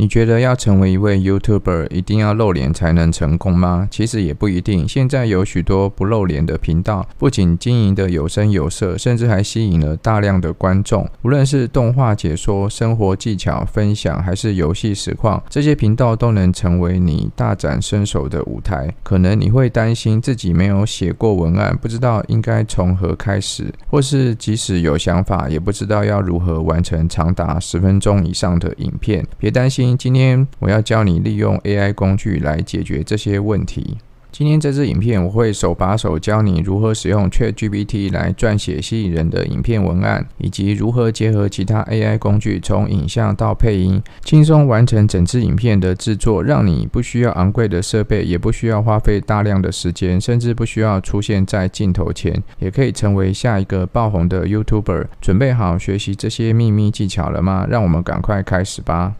你觉得要成为一位 YouTuber 一定要露脸才能成功吗？其实也不一定。现在有许多不露脸的频道，不仅经营的有声有色，甚至还吸引了大量的观众。无论是动画解说、生活技巧分享，还是游戏实况，这些频道都能成为你大展身手的舞台。可能你会担心自己没有写过文案，不知道应该从何开始，或是即使有想法，也不知道要如何完成长达10分钟以上的影片。别担心，今天我要教你利用 AI 工具来解决这些问题。今天这支影片我会手把手教你如何使用 ChatGPT 来撰写吸引人的影片文案，以及如何结合其他 AI 工具从影像到配音，轻松完成整支影片的制作，让你不需要昂贵的设备，也不需要花费大量的时间，甚至不需要出现在镜头前，也可以成为下一个爆红的 YouTuber。准备好学习这些秘密技巧了吗？让我们赶快开始吧。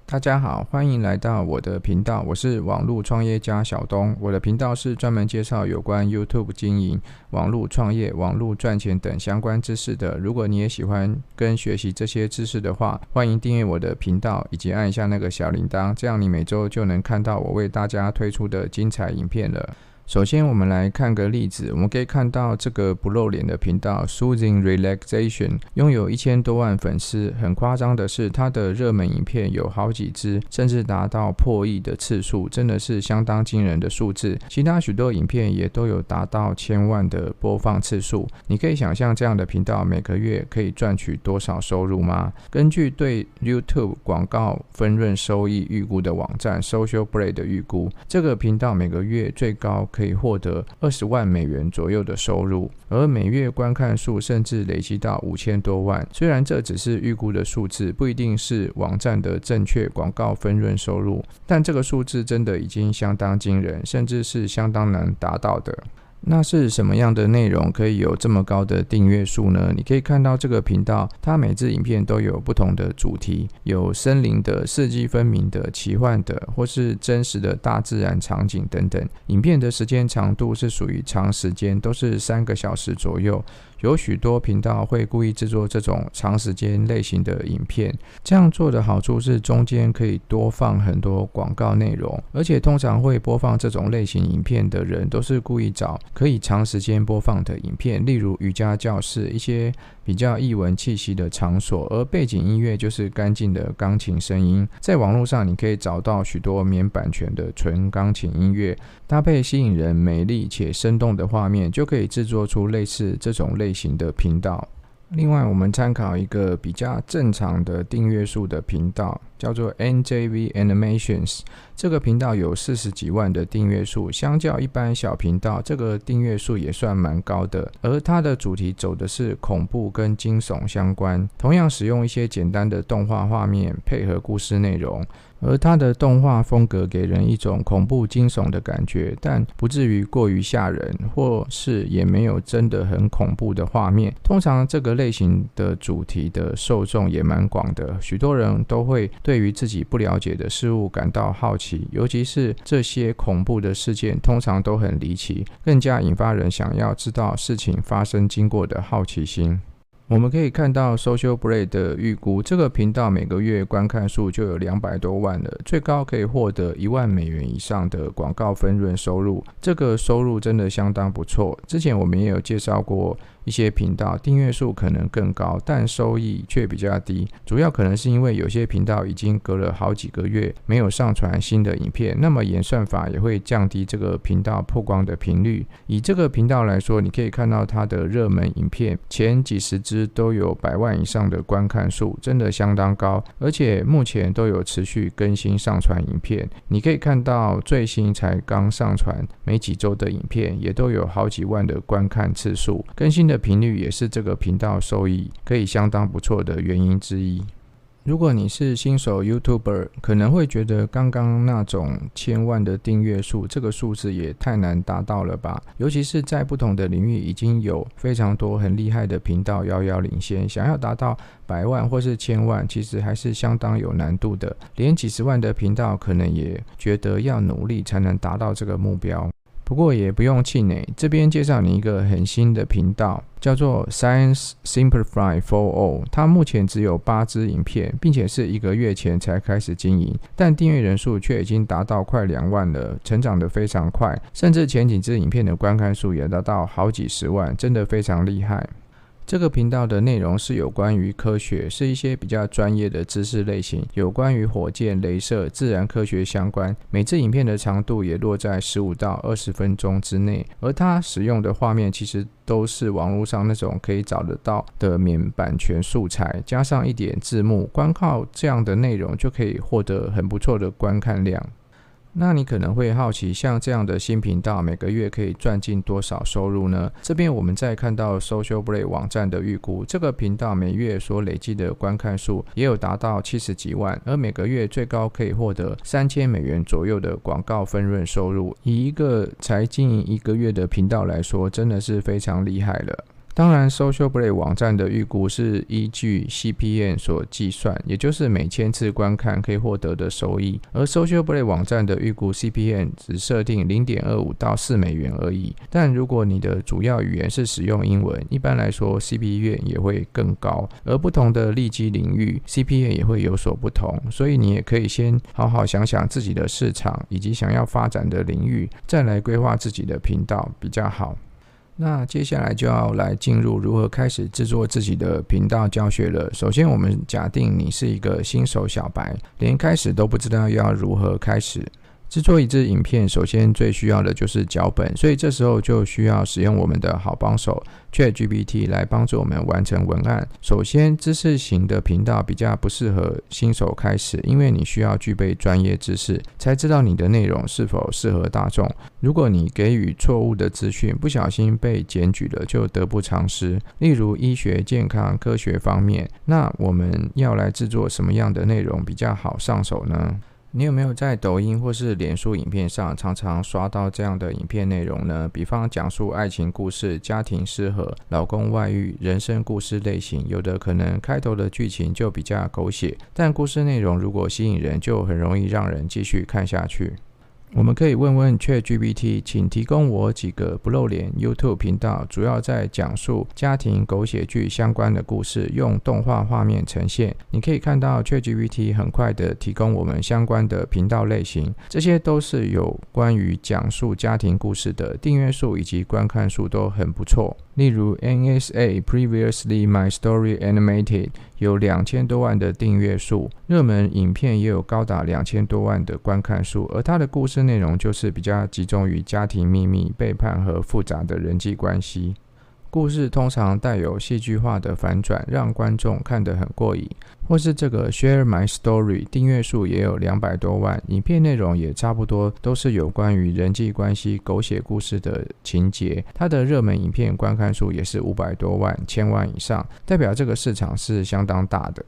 大家好，欢迎来到我的频道，我是网络创业家小东。我的频道是专门介绍有关 YouTube 经营、网络创业、网络赚钱等相关知识的。如果你也喜欢跟学习这些知识的话，欢迎订阅我的频道，以及按一下那个小铃铛，这样你每周就能看到我为大家推出的精彩影片了。首先我们来看个例子，我们可以看到这个不露脸的频道 Soothing Relaxation 拥有1000多万粉丝。很夸张的是，它的热门影片有好几支，甚至达到破亿的次数，真的是相当惊人的数字。其他许多影片也都有达到1000万的播放次数。你可以想象这样的频道每个月可以赚取多少收入吗？根据对 YouTube 广告分润收益预估的网站 Social Blade 的预估，这个频道每个月最高可以获得20万美元左右的收入，而每月观看数甚至累积到5000多万。虽然这只是预估的数字，不一定是网站的正确广告分润收入，但这个数字真的已经相当惊人，甚至是相当难达到的。那是什么样的内容可以有这么高的订阅数呢？你可以看到这个频道，它每支影片都有不同的主题，有森林的、四季分明的、奇幻的，或是真实的大自然场景等等。影片的时间长度是属于长时间，都是3个小时左右。有许多频道会故意制作这种长时间类型的影片，这样做的好处是中间可以多放很多广告内容，而且通常会播放这种类型影片的人都是故意找可以长时间播放的影片，例如瑜伽教室，一些比较艺文气息的场所，而背景音乐就是干净的钢琴声音。在网络上你可以找到许多免版权的纯钢琴音乐，搭配吸引人、美丽且生动的画面，就可以制作出类似这种类型的频道。另外，我们参考一个比较正常的订阅数的频道，叫做 NJV Animations。这个频道有40几万的订阅数，相较一般小频道，这个订阅数也算蛮高的。而它的主题走的是恐怖跟惊悚相关，同样使用一些简单的动画画面配合故事内容。而它的动画风格给人一种恐怖惊悚的感觉，但不至于过于吓人，或是也没有真的很恐怖的画面。通常这个类型的主题的受众也蛮广的，许多人都会对于自己不了解的事物感到好奇，尤其是这些恐怖的事件通常都很离奇，更加引发人想要知道事情发生经过的好奇心。我们可以看到 Social Blade 的预估，这个频道每个月观看数就有200多万了，最高可以获得1万美元以上的广告分润收入，这个收入真的相当不错。之前我们也有介绍过一些频道订阅数可能更高，但收益却比较低，主要可能是因为有些频道已经隔了好几个月没有上传新的影片，那么演算法也会降低这个频道曝光的频率。以这个频道来说，你可以看到它的热门影片前几十支都有100万以上的观看数，真的相当高，而且目前都有持续更新上传影片。你可以看到最新才刚上传没几周的影片也都有好几万的观看次数，更新的频率也是这个频道收益可以相当不错的原因之一。如果你是新手 YouTuber， 可能会觉得刚刚那种1000万的订阅数，这个数字也太难达到了吧？尤其是在不同的领域已经有非常多很厉害的频道遥遥领先，想要达到100万或是1000万，其实还是相当有难度的。连几十万的频道可能也觉得要努力才能达到这个目标。不过也不用气馁，这边介绍你一个很新的频道，叫做 Science Simplified for All。 它目前只有8支影片，并且是1个月前才开始经营，但订阅人数却已经达到快2万了，成长得非常快，甚至前几支影片的观看数也达到好几10万，真的非常厉害。这个频道的内容是有关于科学，是一些比较专业的知识类型，有关于火箭、雷射、自然科学相关。每支影片的长度也落在15到20分钟之内，而它使用的画面其实都是网络上那种可以找得到的免版权素材，加上一点字幕，光靠这样的内容就可以获得很不错的观看量。那你可能会好奇，像这样的新频道每个月可以赚进多少收入呢？这边我们再看到 Social Blade 网站的预估，这个频道每月所累积的观看数也有达到70几万，而每个月最高可以获得$3000左右的广告分润收入。以一个才经营1个月的频道来说，真的是非常厉害了。当然 Social Blade 网站的预估是依据 CPM 所计算，也就是每1000次观看可以获得的收益，而 Social Blade 网站的预估 CPM 只设定 0.25到4美元而已。但如果你的主要语言是使用英文，一般来说 CPM 也会更高，而不同的利基领域 CPM 也会有所不同，所以你也可以先好好想想自己的市场以及想要发展的领域，再来规划自己的频道比较好。那接下来就要来进入如何开始制作自己的频道教学了。首先我们假定你是一个新手小白，连开始都不知道要如何开始。制作一支影片，首先最需要的就是脚本，所以这时候就需要使用我们的好帮手 ChatGPT 来帮助我们完成文案。首先，知识型的频道比较不适合新手开始，因为你需要具备专业知识，才知道你的内容是否适合大众。如果你给予错误的资讯，不小心被检举了，就得不偿失。例如医学、健康、科学方面，那我们要来制作什么样的内容比较好上手呢？你有没有在抖音或是脸书影片上常常刷到这样的影片内容呢？比方讲述爱情故事、家庭失和、老公外遇、人生故事类型，有的可能开头的剧情就比较狗血，但故事内容如果吸引人，就很容易让人继续看下去。我们可以问问 ChatGPT， 请提供我几个不露脸 YouTube 频道，主要在讲述家庭狗血剧相关的故事，用动画画面呈现。你可以看到 ChatGPT 很快的提供我们相关的频道类型，这些都是有关于讲述家庭故事的，订阅数以及观看数都很不错。例如 NSA Previously My Story Animated 有2000多万的订阅数，热门影片也有高达2000多万的观看数，而它的故事内容就是比较集中于家庭秘密、背叛和复杂的人际关系。故事通常带有戏剧化的反转，让观众看得很过瘾。或是这个 Share My Story 订阅数也有200多万，影片内容也差不多都是有关于人际关系、狗血故事的情节。它的热门影片观看数也是500多万、1000万以上，代表这个市场是相当大的。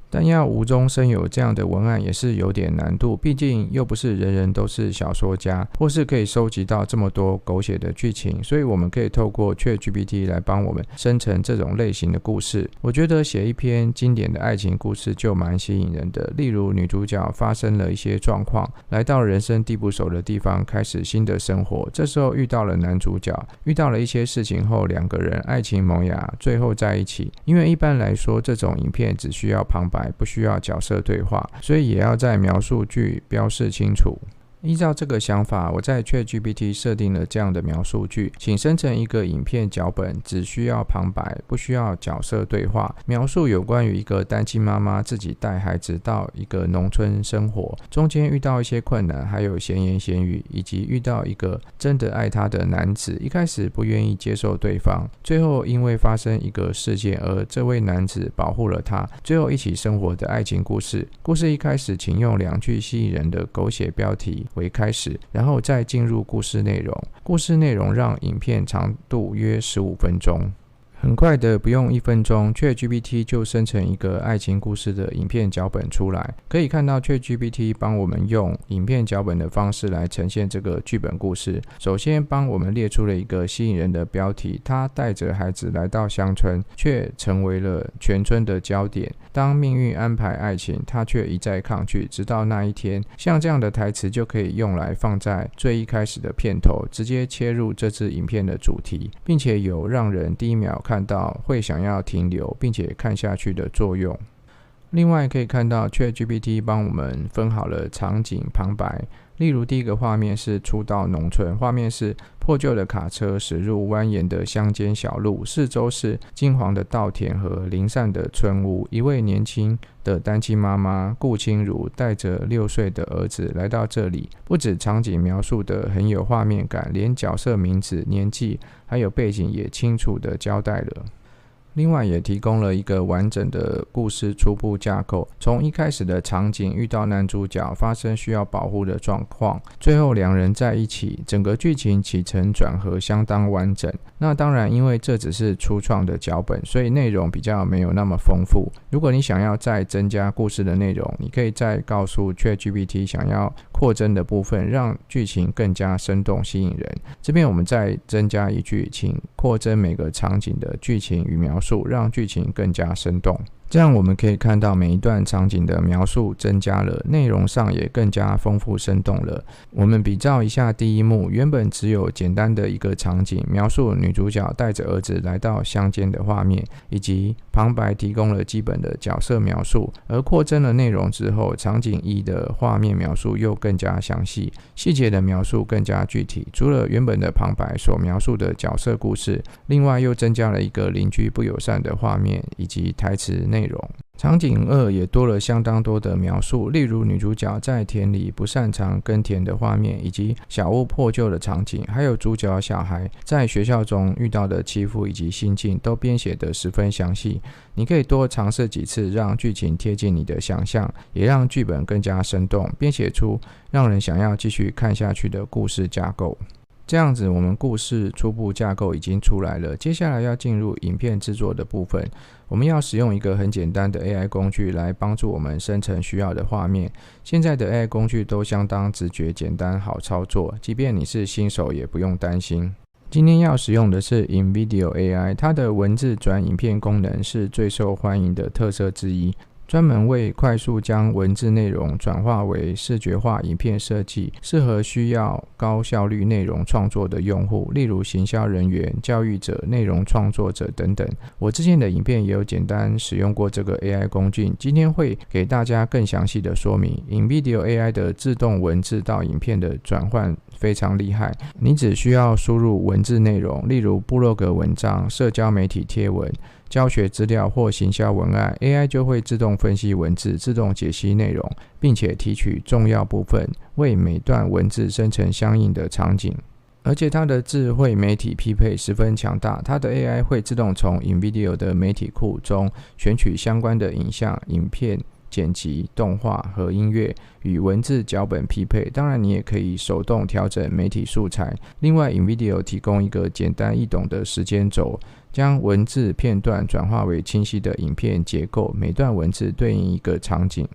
但要无中生有这样的文案也是有点难度，毕竟又不是人人都是小说家，或是可以收集到这么多狗血的剧情，所以我们可以透过 ChatGPT 来帮我们生成这种类型的故事。我觉得写一篇经典的爱情故事就蛮吸引人的，例如女主角发生了一些状况，来到人生地不熟的地方，开始新的生活，这时候遇到了男主角，遇到了一些事情后，两个人爱情萌芽，最后在一起。因为一般来说这种影片只需要旁白，不需要角色对话，所以也要在描述句标示清楚。依照这个想法，我在 ChatGPT 设定了这样的描述句，请生成一个影片脚本，只需要旁白，不需要角色对话，描述有关于一个单亲妈妈自己带孩子到一个农村生活，中间遇到一些困难，还有闲言闲语，以及遇到一个真的爱她的男子，一开始不愿意接受对方，最后因为发生一个事件而这位男子保护了她，最后一起生活的爱情故事。故事一开始请用2句吸引人的狗血标题为开始，然后再进入故事内容。故事内容让影片长度约15分钟。很快的，不用1分钟 ，ChatGPT 就生成一个爱情故事的影片脚本出来。可以看到 ChatGPT 帮我们用影片脚本的方式来呈现这个剧本故事。首先帮我们列出了一个吸引人的标题，他带着孩子来到乡村，却成为了全村的焦点。当命运安排爱情，他却一再抗拒，直到那一天。像这样的台词就可以用来放在最一开始的片头，直接切入这支影片的主题，并且有让人第一秒看到会想要停留并且看下去的作用。另外可以看到 ChatGPT 帮我们分好了场景旁白，例如第一个画面是初到农村，画面是破旧的卡车驶入蜿蜒的乡间小路，四周是金黄的稻田和零散的村屋。一位年轻的单亲妈妈顾清如带着6岁的儿子来到这里，不止场景描述的很有画面感，连角色名字、年纪还有背景也清楚的交代了。另外也提供了一个完整的故事初步架构，从一开始的场景遇到男主角发生需要保护的状况，最后2人在一起，整个剧情起承转合相当完整。那当然因为这只是初创的脚本，所以内容比较没有那么丰富。如果你想要再增加故事的内容，你可以再告诉 ChatGPT 想要扩增的部分，让剧情更加生动吸引人。这边我们再增加一句，请扩增每个场景的剧情与描述，让剧情更加生动。这样我们可以看到每一段场景的描述增加了，内容上也更加丰富生动了。我们比照一下第一幕，原本只有简单的一个场景，描述女主角带着儿子来到乡间的画面，以及旁白提供了基本的角色描述。而扩增了内容之后，场景1的画面描述又更加详细，细节的描述更加具体。除了原本的旁白所描述的角色故事，另外又增加了一个邻居不友善的画面以及台词内容。场景2也多了相当多的描述，例如女主角在田里不擅长耕田的画面，以及小屋破旧的场景，还有主角小孩在学校中遇到的欺负以及心境，都编写得十分详细。你可以多尝试几次，让剧情贴近你的想象，也让剧本更加生动，编写出让人想要继续看下去的故事架构。这样子我们故事初步架构已经出来了，接下来要进入影片制作的部分。我们要使用一个很简单的 AI 工具来帮助我们生成需要的画面。现在的 AI 工具都相当直觉、简单、好操作，即便你是新手也不用担心。今天要使用的是 InVideo AI， 它的文字转影片功能是最受欢迎的特色之一。专门为快速将文字内容转化为视觉化影片设计，适合需要高效率内容创作的用户，例如行销人员、教育者、内容创作者等等。我之前的影片也有简单使用过这个 AI 工具，今天会给大家更详细的说明。InVideo AI 的自动文字到影片的转换非常厉害，你只需要输入文字内容，例如部落格文章、社交媒体贴文、教学资料或行销文案， AI 就会自动分析文字，自动解析内容，并且提取重要部分，为每段文字生成相应的场景。而且它的智慧媒体匹配十分强大，它的 AI 会自动从 InVideo 的媒体库中选取相关的影像、影片剪辑、动画和音乐与文字脚本匹配，当然你也可以手动调整媒体素材。另外 InVideo 提供一个简单易懂的时间轴，将文字片段转化为清晰的影片结构，每段文字对应一个场景，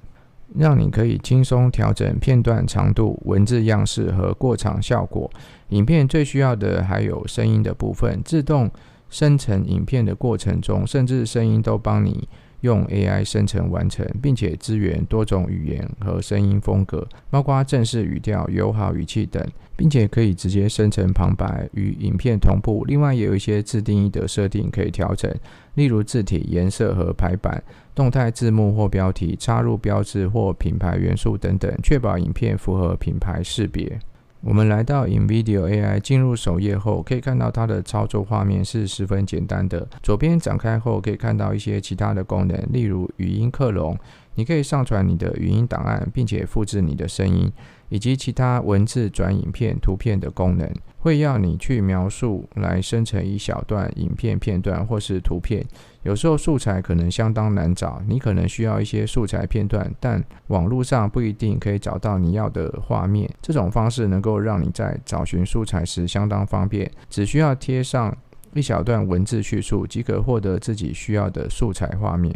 让你可以轻松调整片段长度、文字样式和过场效果。影片最需要的还有声音的部分，自动生成影片的过程中，甚至声音都帮你用 AI 生成完成，并且支援多种语言和声音风格，包括正式语调、友好语气等，并且可以直接生成旁白与影片同步。另外也有一些自定义的设定可以调整，例如字体、颜色和排版、动态字幕或标题、插入标志或品牌元素等等，确保影片符合品牌识别。我们来到 InVideo AI， 进入首页后，可以看到它的操作画面是十分简单的。左边展开后，可以看到一些其他的功能，例如语音克隆，你可以上传你的语音档案，并且复制你的声音，以及其他文字转影片、图片的功能，会要你去描述来生成一小段影片片段或是图片。有时候素材可能相当难找，你可能需要一些素材片段，但网络上不一定可以找到你要的画面。这种方式能够让你在找寻素材时相当方便，只需要贴上一小段文字叙述即可获得自己需要的素材画面。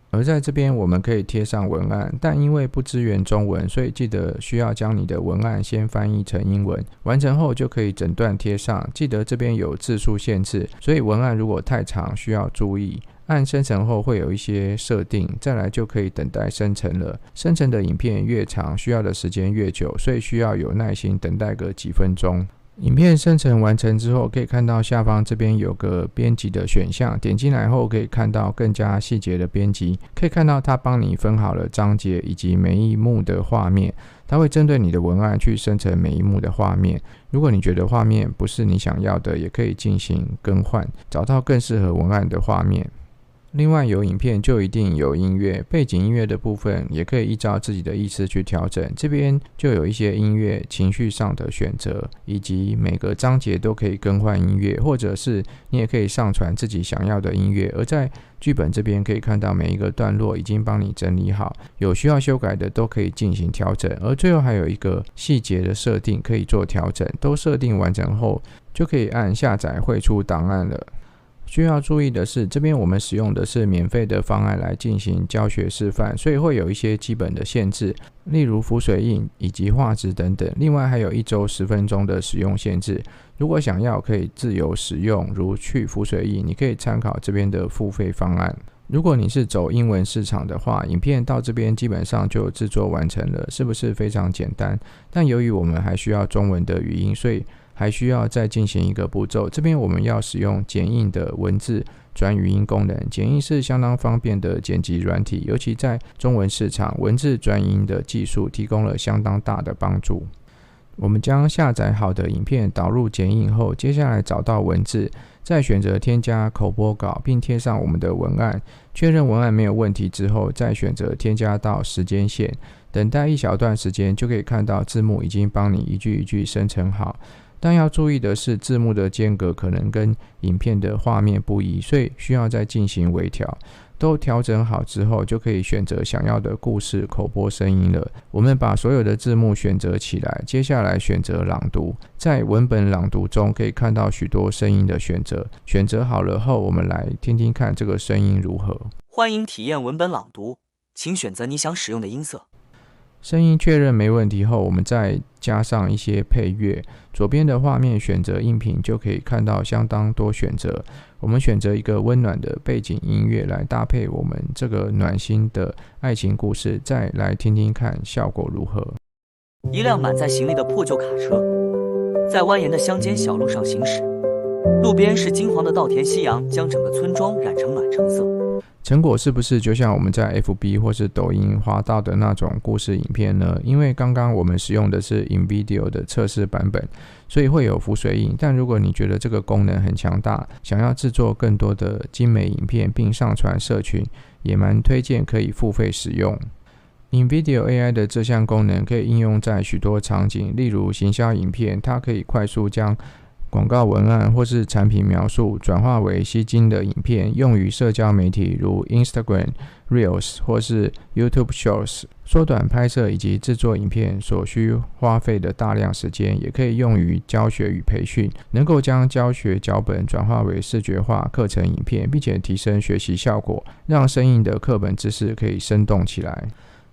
而在这边我们可以贴上文案，但因为不支援中文，所以记得需要将你的文案先翻译成英文，完成后就可以整段贴上。记得这边有字数限制，所以文案如果太长需要注意。按生成后会有一些设定，再来就可以等待生成了。生成的影片越长，需要的时间越久，所以需要有耐心等待个几分钟。影片生成完成之后，可以看到下方这边有个编辑的选项，点进来后可以看到更加细节的编辑，可以看到它帮你分好了章节以及每一幕的画面，它会针对你的文案去生成每一幕的画面。如果你觉得画面不是你想要的，也可以进行更换，找到更适合文案的画面。另外有影片就一定有音乐，背景音乐的部分也可以依照自己的意思去调整。这边就有一些音乐情绪上的选择，以及每个章节都可以更换音乐，或者是你也可以上传自己想要的音乐。而在剧本这边可以看到每一个段落已经帮你整理好，有需要修改的都可以进行调整。而最后还有一个细节的设定可以做调整，都设定完成后就可以按下载汇出档案了。需要注意的是，这边我们使用的是免费的方案来进行教学示范，所以会有一些基本的限制，例如浮水印以及画质等等。另外还有1周10分钟的使用限制，如果想要可以自由使用，如去浮水印，你可以参考这边的付费方案。如果你是走英文市场的话，影片到这边基本上就制作完成了，是不是非常简单？但由于我们还需要中文的语音，所以还需要再进行一个步骤。这边我们要使用剪映的文字转语音功能。剪映是相当方便的剪辑软体，尤其在中文市场，文字转语音的技术提供了相当大的帮助。我们将下载好的影片导入剪映后，接下来找到文字，再选择添加口播稿，并贴上我们的文案。确认文案没有问题之后，再选择添加到时间线，等待一小段时间，就可以看到字幕已经帮你一句一句生成好。但要注意的是，字幕的间隔可能跟影片的画面不一，所以需要再进行微调。都调整好之后，就可以选择想要的故事口播声音了。我们把所有的字幕选择起来，接下来选择朗读。在文本朗读中可以看到许多声音的选择，选择好了后，我们来听听看这个声音如何。欢迎体验文本朗读，请选择你想使用的音色。声音确认没问题后，我们再加上一些配乐。左边的画面选择音频，就可以看到相当多选择。我们选择一个温暖的背景音乐来搭配我们这个暖心的爱情故事，再来听听看效果如何。一辆满载行李的破旧卡车在蜿蜒的乡间小路上行驶，路边是金黄的稻田，夕阳将整个村庄染成暖橙色。成果是不是就像我们在 FB 或是抖音滑到的那种故事影片呢？因为刚刚我们使用的是 InVideo 的测试版本，所以会有浮水印。但如果你觉得这个功能很强大，想要制作更多的精美影片并上传社群，也蛮推荐可以付费使用。InVideo AI 的这项功能可以应用在许多场景，例如行销影片，它可以快速将广告文案或是产品描述转化为吸睛的影片，用于社交媒体如 Instagram Reels 或是 YouTube Shorts， 缩短拍摄以及制作影片所需花费的大量时间，也可以用于教学与培训，能够将教学脚本转化为视觉化课程影片，并且提升学习效果，让生硬的课本知识可以生动起来。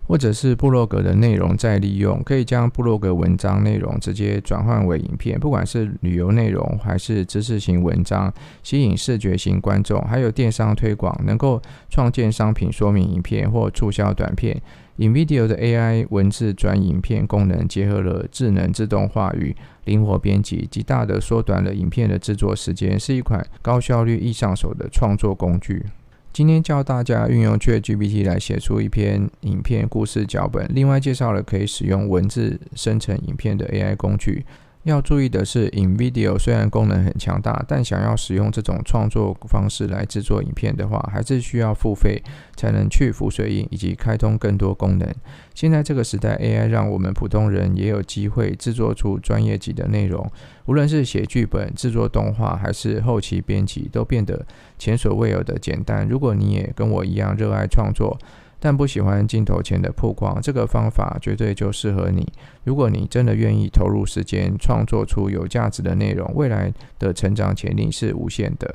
或者是部落格的内容再利用，可以将部落格文章内容直接转换为影片，不管是旅游内容还是知识型文章，吸引视觉型观众，还有电商推广，能够创建商品说明影片或促销短片。InVideo 的 AI 文字转影片功能结合了智能自动化与灵活编辑，极大的缩短了影片的制作时间，是一款高效率易上手的创作工具。今天教大家运用 ChatGPT 来写出一篇影片故事脚本，另外介绍了可以使用文字生成影片的 AI 工具。要注意的是 InVideo 虽然功能很强大，但想要使用这种创作方式来制作影片的话，还是需要付费才能去浮水印以及开通更多功能。现在这个时代 AI 让我们普通人也有机会制作出专业级的内容，无论是写剧本、制作动画还是后期编辑，都变得前所未有的简单。如果你也跟我一样热爱创作，但不喜欢镜头前的曝光，这个方法绝对就适合你。如果你真的愿意投入时间创作出有价值的内容，未来的成长潜力是无限的。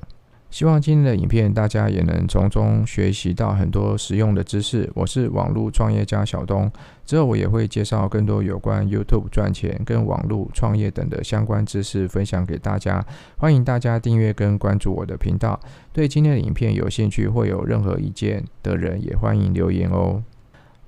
希望今天的影片大家也能从中学习到很多实用的知识。我是网络创业家小东，之后我也会介绍更多有关 YouTube 赚钱跟网络创业等的相关知识分享给大家。欢迎大家订阅跟关注我的频道。对今天的影片有兴趣或有任何意见的人，也欢迎留言哦。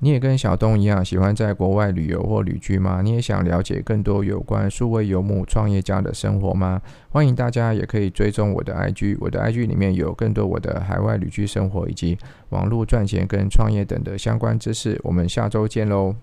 你也跟小东一样喜欢在国外旅游或旅居吗？你也想了解更多有关数位游牧创业家的生活吗？欢迎大家也可以追踪我的 IG， 我的 IG 里面有更多我的海外旅居生活以及网络赚钱跟创业等的相关知识。我们下周见喽。